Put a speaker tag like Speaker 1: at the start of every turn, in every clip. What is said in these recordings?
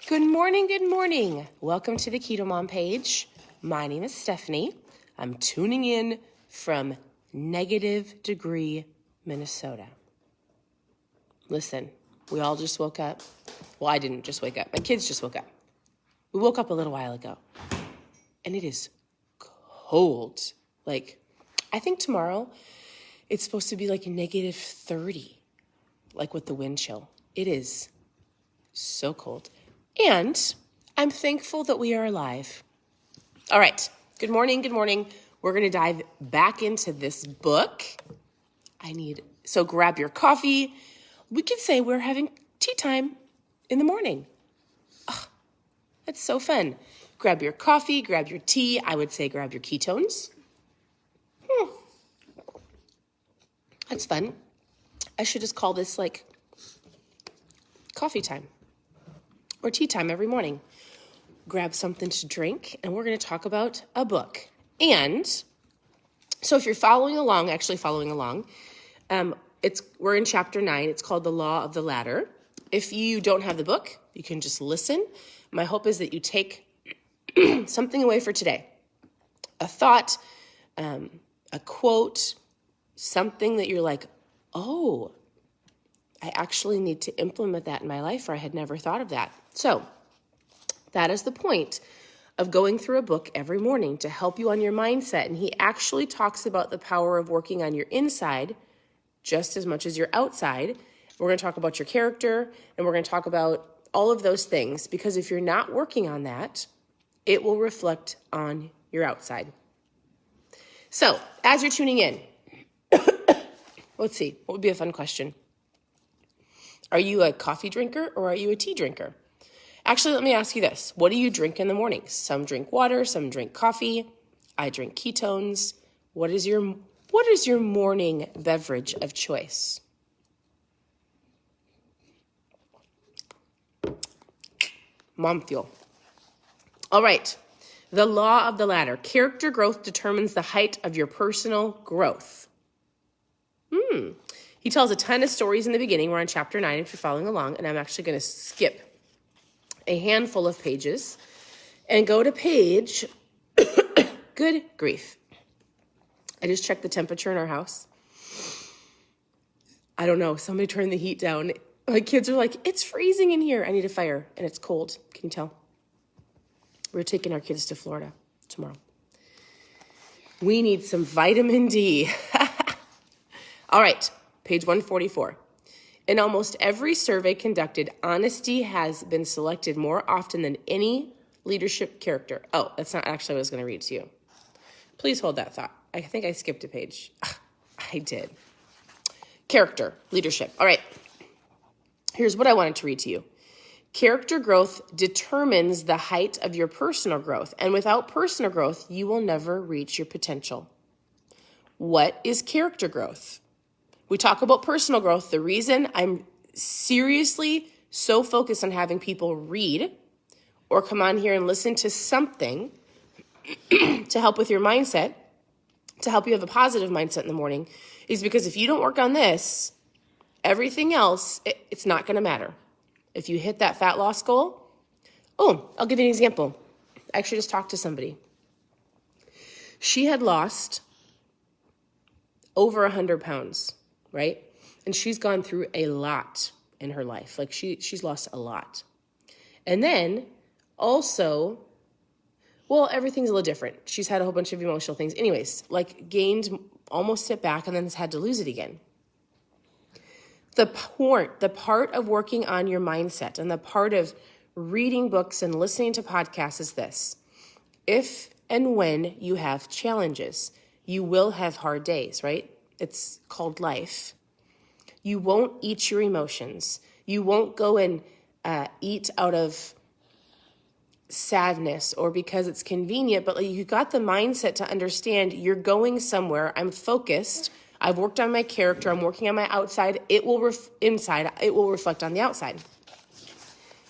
Speaker 1: Good morning, good morning. Welcome to the KetoMom page. My name is Stephanie. I'm tuning in from -degree Minnesota. Listen, we all just woke up. Well, I didn't just wake up. My kids just woke up. We woke up a little while ago, and it is cold. Like, I think tomorrow it's supposed to be like -30, like with the wind chill. It is so cold. And I'm thankful that we are alive. All right, good morning, good morning. We're gonna dive back into this book. So grab your coffee. We could say we're having tea time in the morning. Oh, that's so fun. Grab your coffee, grab your tea. I would say grab your ketones. That's fun. I should just call this like coffee time or tea time every morning. Grab something to drink, and we're going to talk about a book. And so if you're following along, we're in chapter 9. It's called The Law of the Ladder. If you don't have the book, you can just listen. My hope is that you take something away for today. A thought, a quote, something that you're like, oh, I actually need to implement that in my life, or I had never thought of that. So that is the point of going through a book every morning to help you on your mindset. And he actually talks about the power of working on your inside just as much as your outside. We're going to talk about your character, and we're going to talk about all of those things, because if you're not working on that, it will reflect on your outside. So as you're tuning in, let's see, what would be a fun question? Are you a coffee drinker or are you a tea drinker? Actually, let me ask you this. What do you drink in the morning? Some drink water, some drink coffee. I drink ketones. What is your morning beverage of choice? Mom fuel. All right. The law of the ladder. Character growth determines the height of your personal growth. He tells a ton of stories in the beginning. We're on chapter 9 if you're following along, and I'm actually going to skip a handful of pages and go to page, good grief. I just checked the temperature in our house. I don't know, somebody turned the heat down. My kids are like, it's freezing in here. I need a fire, and it's cold. Can you tell? We're taking our kids to Florida tomorrow. We need some vitamin D. All right, page 144. In almost every survey conducted, honesty has been selected more often than any leadership character. Oh, that's not actually what I was going to read to you. Please hold that thought. I think I skipped a page. I did. Character, leadership. All right, here's what I wanted to read to you. Character growth determines the height of your personal growth, and without personal growth, you will never reach your potential. What is character growth? We talk about personal growth. The reason I'm seriously so focused on having people read or come on here and listen to something to help with your mindset, to help you have a positive mindset in the morning, is because if you don't work on this, everything else, it's not going to matter. If you hit that fat loss goal, I'll give you an example. I actually just talked to somebody. She had lost over 100 pounds. Right? And she's gone through a lot in her life. Like she's lost a lot. And then also, everything's a little different. She's had a whole bunch of emotional things. Anyways, like gained almost it back and then has had to lose it again. The part of working on your mindset and the part of reading books and listening to podcasts is this. If and when you have challenges, you will have hard days, right? It's called life. You won't eat your emotions. You won't go and eat out of sadness or because it's convenient, but you got the mindset to understand you're going somewhere. I'm focused. I've worked on my character. I'm working on my outside. It will reflect on the outside.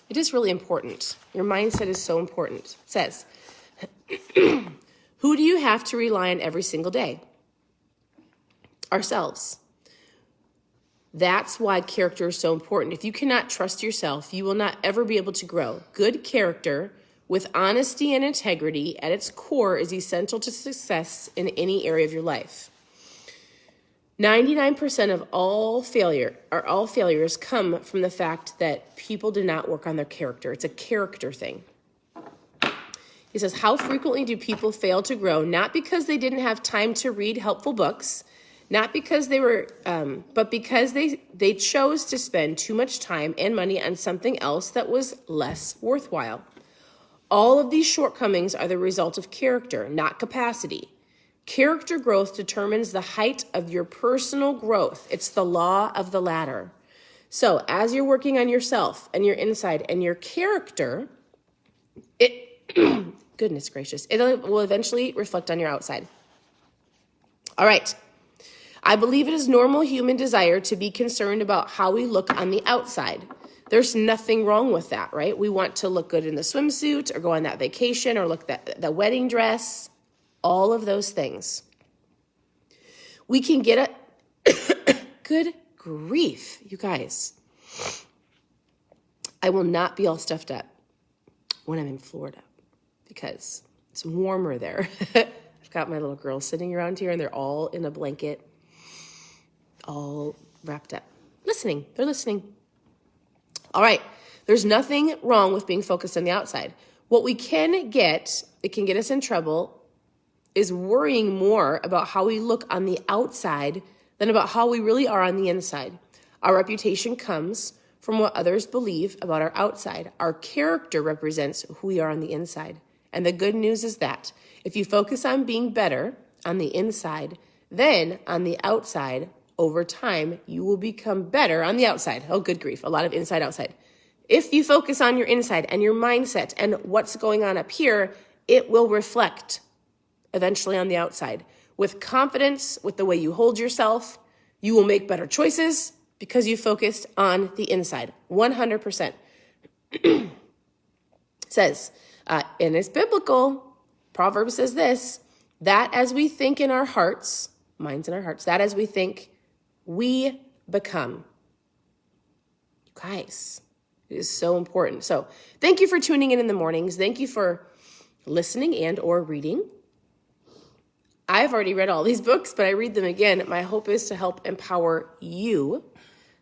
Speaker 1: It is really important. Your mindset is so important. It says, who do you have to rely on every single day? Ourselves. That's why character is so important. If you cannot trust yourself, you will not ever be able to grow. Good character with honesty and integrity at its core is essential to success in any area of your life. 99% of all failures come from the fact that people did not work on their character. It's a character thing. He says, how frequently do people fail to grow? Not because they didn't have time to read helpful books, not because they were, but because they chose to spend too much time and money on something else that was less worthwhile. All of these shortcomings are the result of character, not capacity. Character growth determines the height of your personal growth. It's the law of the ladder. So as you're working on yourself and your inside and your character, goodness gracious, it will eventually reflect on your outside. All right. I believe it is normal human desire to be concerned about how we look on the outside. There's nothing wrong with that, right? We want to look good in the swimsuit or go on that vacation or look at the wedding dress, all of those things. We can get good grief, you guys. I will not be all stuffed up when I'm in Florida because it's warmer there. I've got my little girls sitting around here and they're all in a blanket, all wrapped up, listening. They're listening. All right. There's nothing wrong with being focused on the outside. What we can get, it can get us in trouble, is worrying more about how we look on the outside than about how we really are on the inside. Our reputation comes from what others believe about our outside. Our character represents who we are on the inside. And the good news is that if you focus on being better on the inside, then on the outside, over time, you will become better on the outside. Oh, good grief. A lot of inside, outside. If you focus on your inside and your mindset and what's going on up here, it will reflect eventually on the outside. With confidence, with the way you hold yourself, you will make better choices because you focused on the inside. 100%. Says, and it's biblical, Proverbs says this, that as we think in our hearts, minds in our hearts, that as we think, we become. You guys, it is so important. So thank you for tuning in the mornings. Thank you for listening and or reading. I've already read all these books, but I read them again. My hope is to help empower you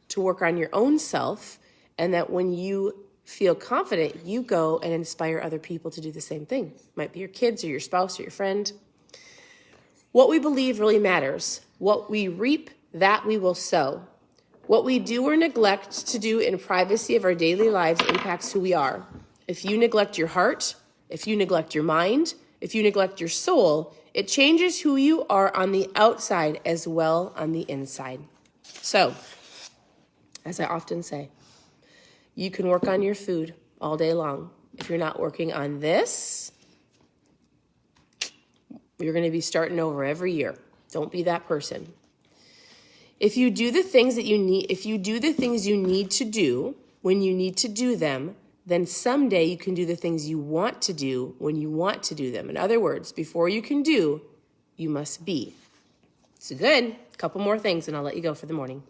Speaker 1: to work on your own self, and that when you feel confident, you go and inspire other people to do the same thing. Might be your kids or your spouse or your friend. What we believe really matters. What we reap, that we will sow. What we do or neglect to do in privacy of our daily lives impacts who we are. If you neglect your heart, if you neglect your mind, if you neglect your soul, it changes who you are on the outside as well on the inside. So, as I often say, you can work on your food all day long. If you're not working on this, you're going to be starting over every year. Don't be that person. If you do the things that you need, if you do the things you need to do when you need to do them, then someday you can do the things you want to do when you want to do them. In other words, before you can do, you must be. So good. A couple more things and I'll let you go for the morning.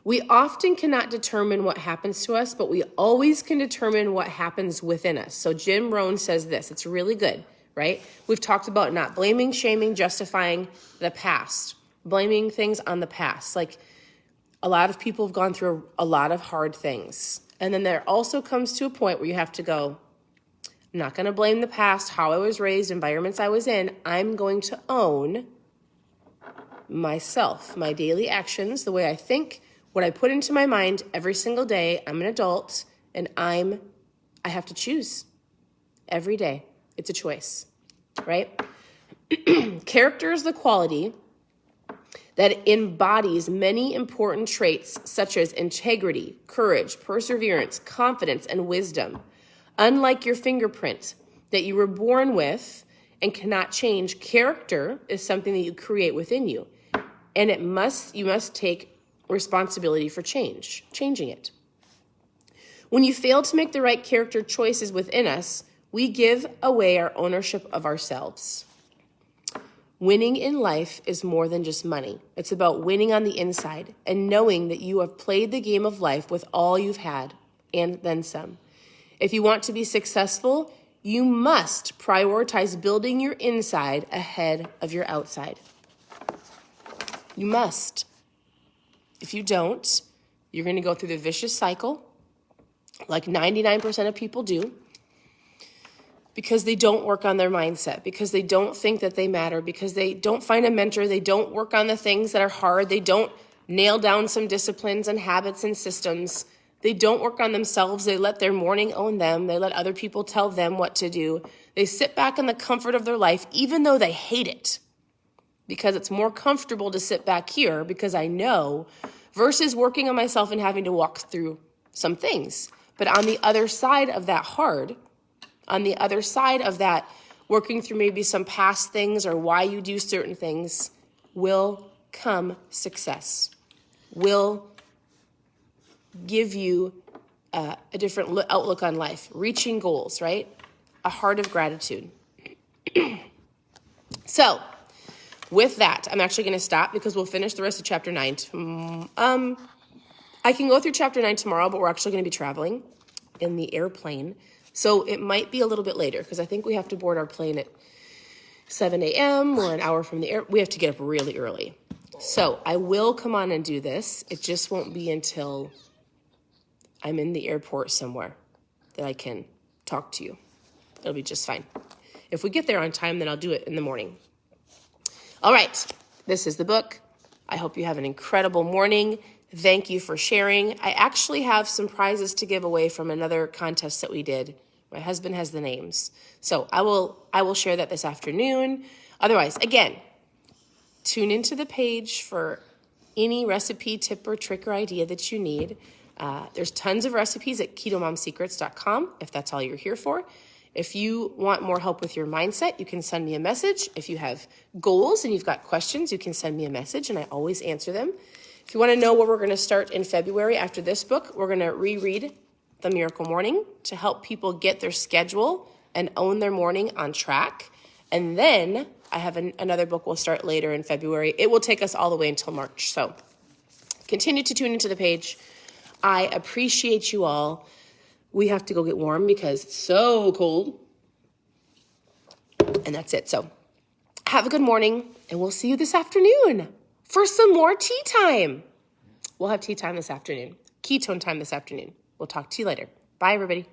Speaker 1: We often cannot determine what happens to us, but we always can determine what happens within us. So Jim Rohn says this. It's really good, right? We've talked about not blaming, shaming, justifying the past, blaming things on the past. Like a lot of people have gone through a lot of hard things. And then there also comes to a point where you have to go, I'm not going to blame the past, how I was raised, environments I was in. I'm going to own myself, my daily actions, the way I think, what I put into my mind every single day. I'm an adult and I have to choose every day. It's a choice, right? Character is the quality that embodies many important traits such as integrity, courage, perseverance, confidence, and wisdom. Unlike your fingerprint that you were born with and cannot change, character is something that you create within you. And you must take responsibility for changing it. When you fail to make the right character choices within us, we give away our ownership of ourselves. Winning in life is more than just money. It's about winning on the inside and knowing that you have played the game of life with all you've had and then some. If you want to be successful, you must prioritize building your inside ahead of your outside. You must. If you don't, you're going to go through the vicious cycle like 99% of people do, because they don't work on their mindset, because they don't think that they matter, because they don't find a mentor, they don't work on the things that are hard, they don't nail down some disciplines and habits and systems, they don't work on themselves, they let their morning own them, they let other people tell them what to do, they sit back in the comfort of their life even though they hate it, because it's more comfortable to sit back here because I know, versus working on myself and having to walk through some things. But on the other side of that hard, on the other side of that, working through maybe some past things or why you do certain things, will come success, will give you a different outlook on life, reaching goals, right? A heart of gratitude. So with that, I'm actually going to stop because we'll finish the rest of chapter 9. I can go through chapter 9 tomorrow, but we're actually going to be traveling in the airplane. So it might be a little bit later because I think we have to board our plane at 7 a.m. We're an hour from the air. We have to get up really early. So I will come on and do this. It just won't be until I'm in the airport somewhere that I can talk to you. It'll be just fine. If we get there on time, then I'll do it in the morning. All right. This is the book. I hope you have an incredible morning. Thank you for sharing. I actually have some prizes to give away from another contest that we did. My husband has the names. So I will share that this afternoon. Otherwise, again, tune into the page for any recipe, tip, or trick or idea that you need. There's tons of recipes at KetoMomSecrets.com if that's all you're here for. If you want more help with your mindset, you can send me a message. If you have goals and you've got questions, you can send me a message, and I always answer them. If you want to know where we're going to start in February after this book, we're going to reread The Miracle Morning to help people get their schedule and own their morning on track. And then I have another book we'll start later in February. It will take us all the way until March. So continue to tune into the page. I appreciate you all. We have to go get warm because it's so cold. And that's it. So have a good morning, and we'll see you this afternoon for some more tea time. We'll have tea time this afternoon. Ketone time this afternoon. We'll talk to you later. Bye, everybody.